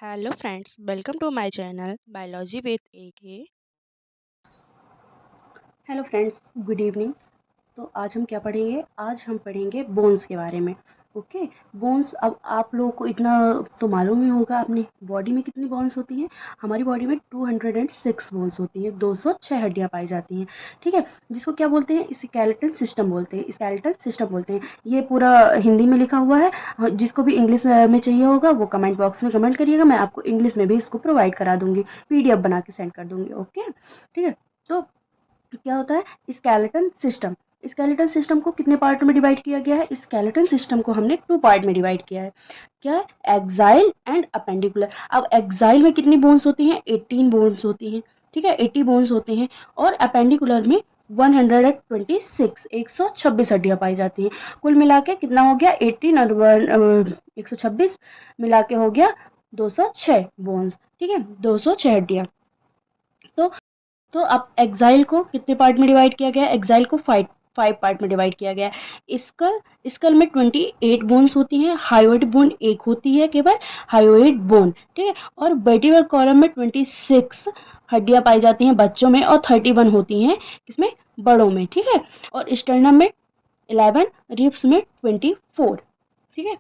Hello friends, welcome to my channel Biology with AK। Hello friends, good evening. तो आज हम क्या पढ़ेंगे? आज हम पढ़ेंगे बोन्स के बारे में। ओके। बोन्स, अब आप लोगों को इतना तो मालूम ही होगा अपनी बॉडी में कितनी बोन्स होती हैं। हमारी बॉडी में 206 बोन्स होती हैं, 206 हड्डियाँ पाई जाती हैं। ठीक है, जिसको क्या बोलते हैं? स्केलेटल सिस्टम बोलते हैं, स्केलेटल सिस्टम बोलते हैं। ये पूरा हिंदी में लिखा हुआ है। जिसको भी इंग्लिश में चाहिए होगा वो कमेंट बॉक्स में कमेंट करिएगा, मैं आपको इंग्लिश में भी इसको प्रोवाइड करा दूंगी, PDF बना के सेंड कर दूंगी। ओके, ठीक है। तो क्या होता है स्केलेटन सिस्टम? स्केलेटन सिस्टम को कितने पार्ट में डिवाइड किया गया है? स्केलेटन सिस्टम को हमने 2 पार्ट में डिवाइड किया है। क्या है? Axial and appendicular. अब एक्साइल में कितनी बोन्स होती हैं? 18 बोन्स होती हैं। ठीक है, 80 बोन्स होते हैं। और अपेंडिकुलर में 126 126 हड्डियां पाई जाती हैं। कुल मिला के कितना हो गया? 18 और 126 मिला के हो गया 206 बोन्स। ठीक है, 206 हड्डियां। तो अब एक्साइल को कितने पार्ट में डिवाइड किया गया है? एक्साइल को 5 पार्ट में डिवाइड किया गया है। स्कल स्कल में 28 बोन्स होती हैं। हायोइड बोन एक होती है केवल, हायोइड बोन। ठीक है, और वर्टिब्रल कॉलम में 26 हड्डियां पाई जाती हैं बच्चों में, और 31 होती हैं किसमें? बड़ों में। ठीक है, और स्टर्नम में 11, रिब्स में 24। ठीक है,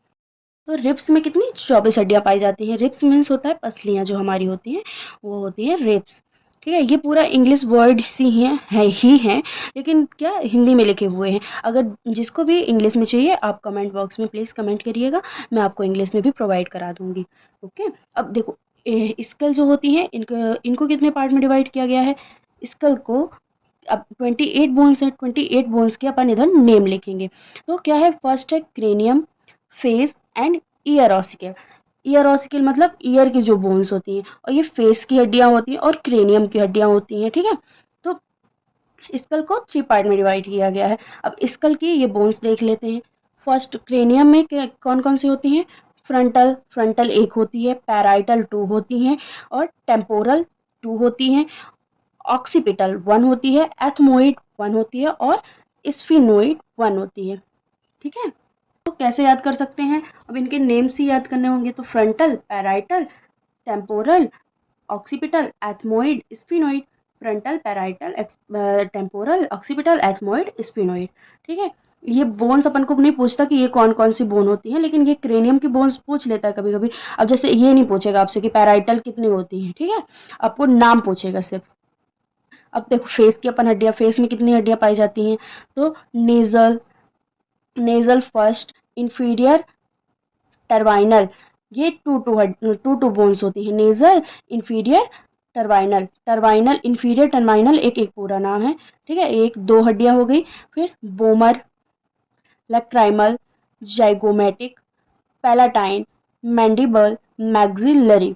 तो रिब्स में कितनी? 24 हड्डियां पाई जाती हैं। रिब्स मीन्स होता है पसलियां जो हमारी होती हैं, वो होती है रिब्स। ठीक है, ये पूरा इंग्लिश वर्ड सी ही हैं, लेकिन क्या हिंदी में लिखे हुए हैं। अगर जिसको भी इंग्लिश में चाहिए आप कमेंट बॉक्स में प्लीज़ कमेंट करिएगा, मैं आपको इंग्लिश में भी प्रोवाइड करा दूंगी। ओके, अब देखो स्कल जो होती हैं इनको इनको कितने पार्ट में डिवाइड किया गया है? स्कल को अब 28 बोन्स है, 28 बोन्स के अपन इधर नेम लिखेंगे। तो क्या है? फर्स्ट है cranium, face and year ossicle. Year ossicle मतलब ईयर की जो बोन्स होती हैं, और ये फेस की हड्डियां होती हैं और क्रेनियम की हड्डियां होती हैं। ठीक है, तो स्कल को 3 पार्ट में डिवाइड किया गया है। अब स्कल की ये बोन्स देख लेते हैं। फर्स्ट क्रेनियम में कौन कौन सी होती हैं? फ्रंटल फ्रंटल एक होती है, पैराइटल 2 होती हैं, और टेम्पोरल 2 होती हैं, ऑक्सीपिटल 1 होती है, एथमोइड 1 होती है, और स्फिनोइड 1 होती है। ठीक है, तो कैसे याद कर सकते हैं? अब इनके नेम्स ही याद करने होंगे। तो frontal, parietal, temporal, occipital, ethmoid, sphenoid. Frontal, parietal, temporal, occipital, ethmoid, sphenoid. ठीक है, ये बोन्स अपन को नहीं पूछता कि ये कौन कौन सी बोन होती हैं, लेकिन ये क्रेनियम की बोन्स पूछ लेता है कभी कभी। अब जैसे ये नहीं पूछेगा आपसे कि पैराइटल कितनी होती है। ठीक है, आपको नाम पूछेगा सिर्फ। अब देखो फेस की अपन हड्डियां, फेस में कितनी हड्डियां पाई जाती हैं? तो nasal, nasal first, inferior, turbinal, ये टू टू बोन्स होती है। Nasal, inferior, turbinal. Turbinal, inferior, turbinal एक एक पूरा नाम है। ठीक है, एक दो हड्डियां हो गई। फिर vomer, lacrimal, zygomatic, palatine, mandible, maxillary.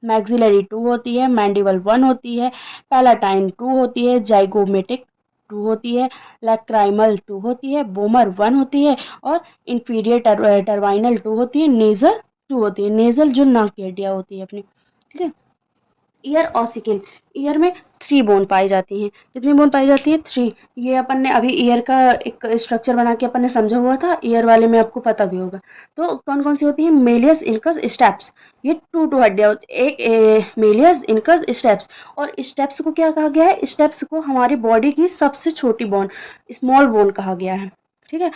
Maxillary 2 होती है, मैंडिबल 1 होती है, पैलाटाइन 2 होती है, जाइगोमेटिक 2 होती है, लैक्राइमल 2 होती है, बोमर 1 होती है, और इंफीरियर टर्वाइनल 2 होती है, नेजल 2 होती है। नेजल जो नाक की हड्डियां होती है अपनी। ठीक है, ईयर ऑसिकल, ईयर में 3 बोन पाई जाती हैं। कितनी बोन पाई जाती है? 3। ये अपन ने अभी ईयर का एक स्ट्रक्चर बना के अपन ने समझा हुआ था, ईयर वाले में आपको पता भी होगा। तो कौन कौन सी होती है? Méliès, incus, steps. ये टू हड्डियां होती है। एक मेलियस, इनकस, स्टेप्स। और स्टेप्स को क्या कहा गया है? स्टेप्स को हमारी बॉडी की सबसे छोटी बोन, स्मॉल बोन कहा गया है। ठीक है,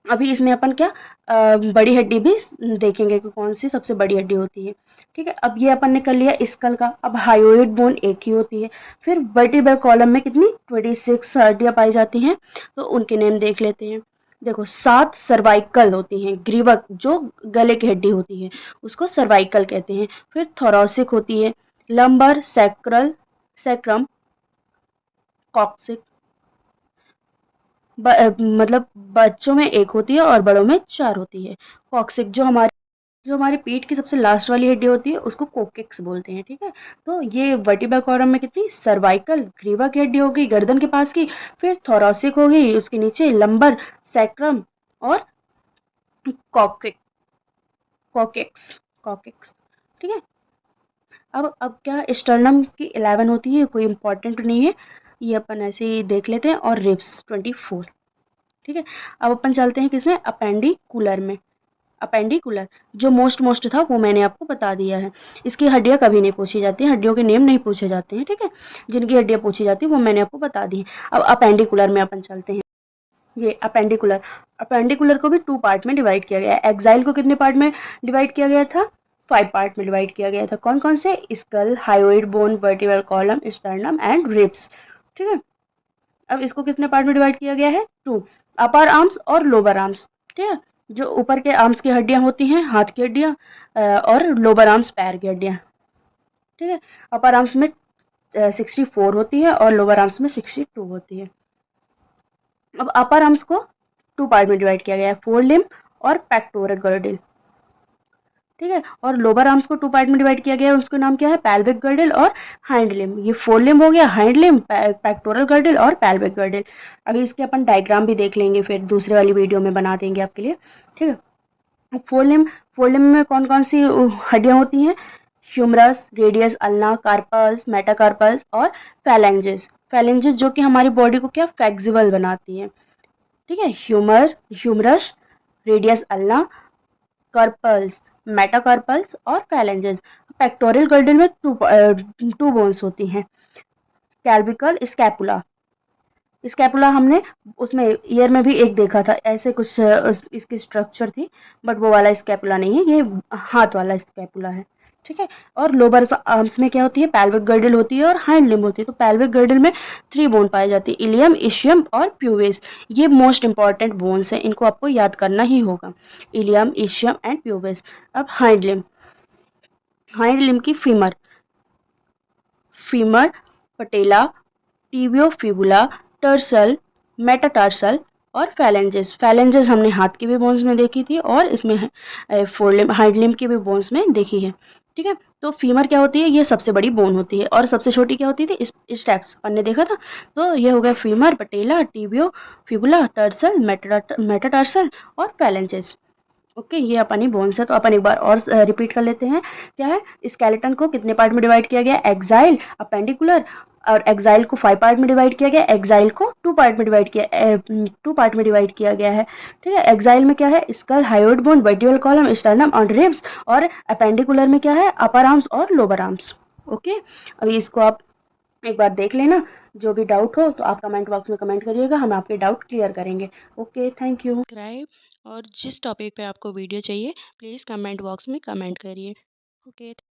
अभी इसमें अपन क्या बड़ी हड्डी भी देखेंगे कि कौन सी सबसे बड़ी हड्डी होती है। ठीक है, अब ये अपन ने कर लिया स्कल का। अब हायोइड बोन एक ही होती है। फिर वर्टिब्रल कॉलम में कितनी? 26 हड्डियां पाई जाती हैं, तो उनके नेम देख लेते हैं। देखो 7 सर्वाइकल होती हैं, ग्रीवक जो गले की हड्डी होती है उसको सर्वाइकल कहते हैं। फिर थोरैसिक होती है, लंबर, सैक्रल, सैक्रम, कॉक्सिक। मतलब बच्चों में एक होती है और बड़ों में 4 होती है। कॉक्सिक जो हमारे पेट की सबसे लास्ट वाली हड्डी होती है उसको कोकेक्स बोलते हैं। ठीक है, तो ये वर्टिब्रल कॉलम में कितनी? सर्वाइकल, ग्रीवा की हड्डी हो गई गर्दन के पास की। फिर थोरैसिक हो गई उसके नीचे, लंबर, सैक्रम, और कॉकेक कॉकेक्स कॉकेक्स। ठीक है, अब क्या स्टर्नम की 11 होती है, कोई इंपॉर्टेंट नहीं है, ये अपन ऐसे ही देख लेते हैं। और रिब्स 24। ठीक है, अब अपन चलते हैं किसमें? अपेंडिकुलर में। अपेंडिकुलर जो मोस्ट था वो मैंने आपको बता दिया है। इसकी हड्डियाँ कभी नहीं पूछी जाती हैं, हड्डियों के नेम नहीं पूछे जाते हैं, ठीक है। जिनकी हड्डियाँ पूछी जाती हैं वो मैंने आपको बता दी है। अब अपेंडिकुलर में अपन चलते हैं। ये अपेंडिकुलर, अपेंडिकुलर को भी 2 पार्ट में डिवाइड किया गया है। एक्साइल को कितने पार्ट में डिवाइड किया गया था? 5 पार्ट में डिवाइड किया गया था। कौन-कौन से? Skull, hyoid bone, vertebral column, sternum and ribs, ठीक है। अब इसको कितने पार्ट में डिवाइड किया गया है? 2, अपर आर्म्स और लोअर आर्म्स, ठीक है। जो ऊपर के आर्म्स की हड्डियां होती हैं, हाथ की हड्डियां, और लोअर आर्म्स पैर की हड्डियां, ठीक है। अपर आर्म्स में 64 होती है और लोअर आर्म्स में 62 होती है। अब अपर आर्म्स को 2 पार्ट में डिवाइड किया गया है, फोर लिम्ब और पेक्टोरल गर्डल, ठीक है। और लोअर आर्म्स को 2 पार्ट में डिवाइड किया गया है, उसका नाम क्या है? पेल्विक गर्डल और हाइंड लिम्ब। ये फोर लिम्ब हो गया, हाइंड लिम्ब, पेक्टोरल गर्डल और पेल्विक गर्डल। अभी इसके अपन डायग्राम भी देख लेंगे, फिर दूसरे वाली वीडियो में बना देंगे आपके लिए, ठीक है। फोर लिम्ब में कौन कौन सी हड्डियां होती हैं? Humerus, radius, ulna, carpals, metacarpals और फैलेंजेस। फैलेंजेस जो कि हमारी बॉडी को क्या फ्लेक्सिबल बनाती है, ठीक है। Humerus, radius ulna, carpals, metacarpals और फैलेंजेस। पेक्टोरल गर्डल में टू बोन्स होती हैं, कैल्विकल, स्कैपुला। स्कैपुला हमने उसमें ईयर में भी एक देखा था, ऐसे कुछ इसकी स्ट्रक्चर थी, बट वो वाला स्कैपुला नहीं है, ये हाथ वाला स्कैपुला है, ठीक है। और लोअर आर्म्स में क्या होती है? पेल्विक गर्डल होती है और हाइंड लिम्ब होती है। तो पेल्विक गर्डल में 3 बोन पाए जाती है, इलियम, इशियम और प्यूबिस। ये मोस्ट इंपॉर्टेंट बोन्स हैं, इनको आपको याद करना ही होगा, इलियम, इशियम एंड प्यूबिस। अब हाइंड लिम्ब की फीमर, फीमर, पटेला, टिबियोफिबुला, टर्सल, मेटाटार्सल और फैलेंजेस। फैलेंजेस हमने हाथ की भी बोन्स में देखी थी और इसमें फोर लिम्ब, हाइंड लिम्ब की भी बोन्स में देखी है, ठीक है। तो फीमर क्या होती है? ये सबसे बड़ी बोन होती है। और सबसे छोटी क्या होती थी? स्टेप्स अपन ने देखा था। तो ये हो गया फीमर, पटेला, टिबियो, फिबुला, टर्सल, मेटाटार्सल और फैलेंजेस। ओके, ये अपनी बोन्स है। तो अपन एक बार और रिपीट कर लेते हैं। क्या है? स्केलेटन को कितने पार्ट में डिवाइड किया गया? Exile, appendicular. और एक्साइल को 5 पार्ट में डिवाइड किया गया, एक्साइल को 2 पार्ट में डिवाइड किया, 2 पार्ट में डिवाइड किया गया है, ठीक है। एक्साइल में क्या है? Skull, hyoid bone, vertebral column, sternum और रिब्स। और अपेंडिकुलर में क्या है? अपर आर्म्स और लोअर आर्म्स। ओके, अभी इसको आप एक बार देख लेना। जो भी डाउट हो तो आप कमेंट बॉक्स में कमेंट करिएगा, हम आपके डाउट क्लियर करेंगे। Okay, thank you. सब्सक्राइब, और जिस टॉपिक पे आपको वीडियो चाहिए प्लीज़ कमेंट बॉक्स में कमेंट करिए। ओके।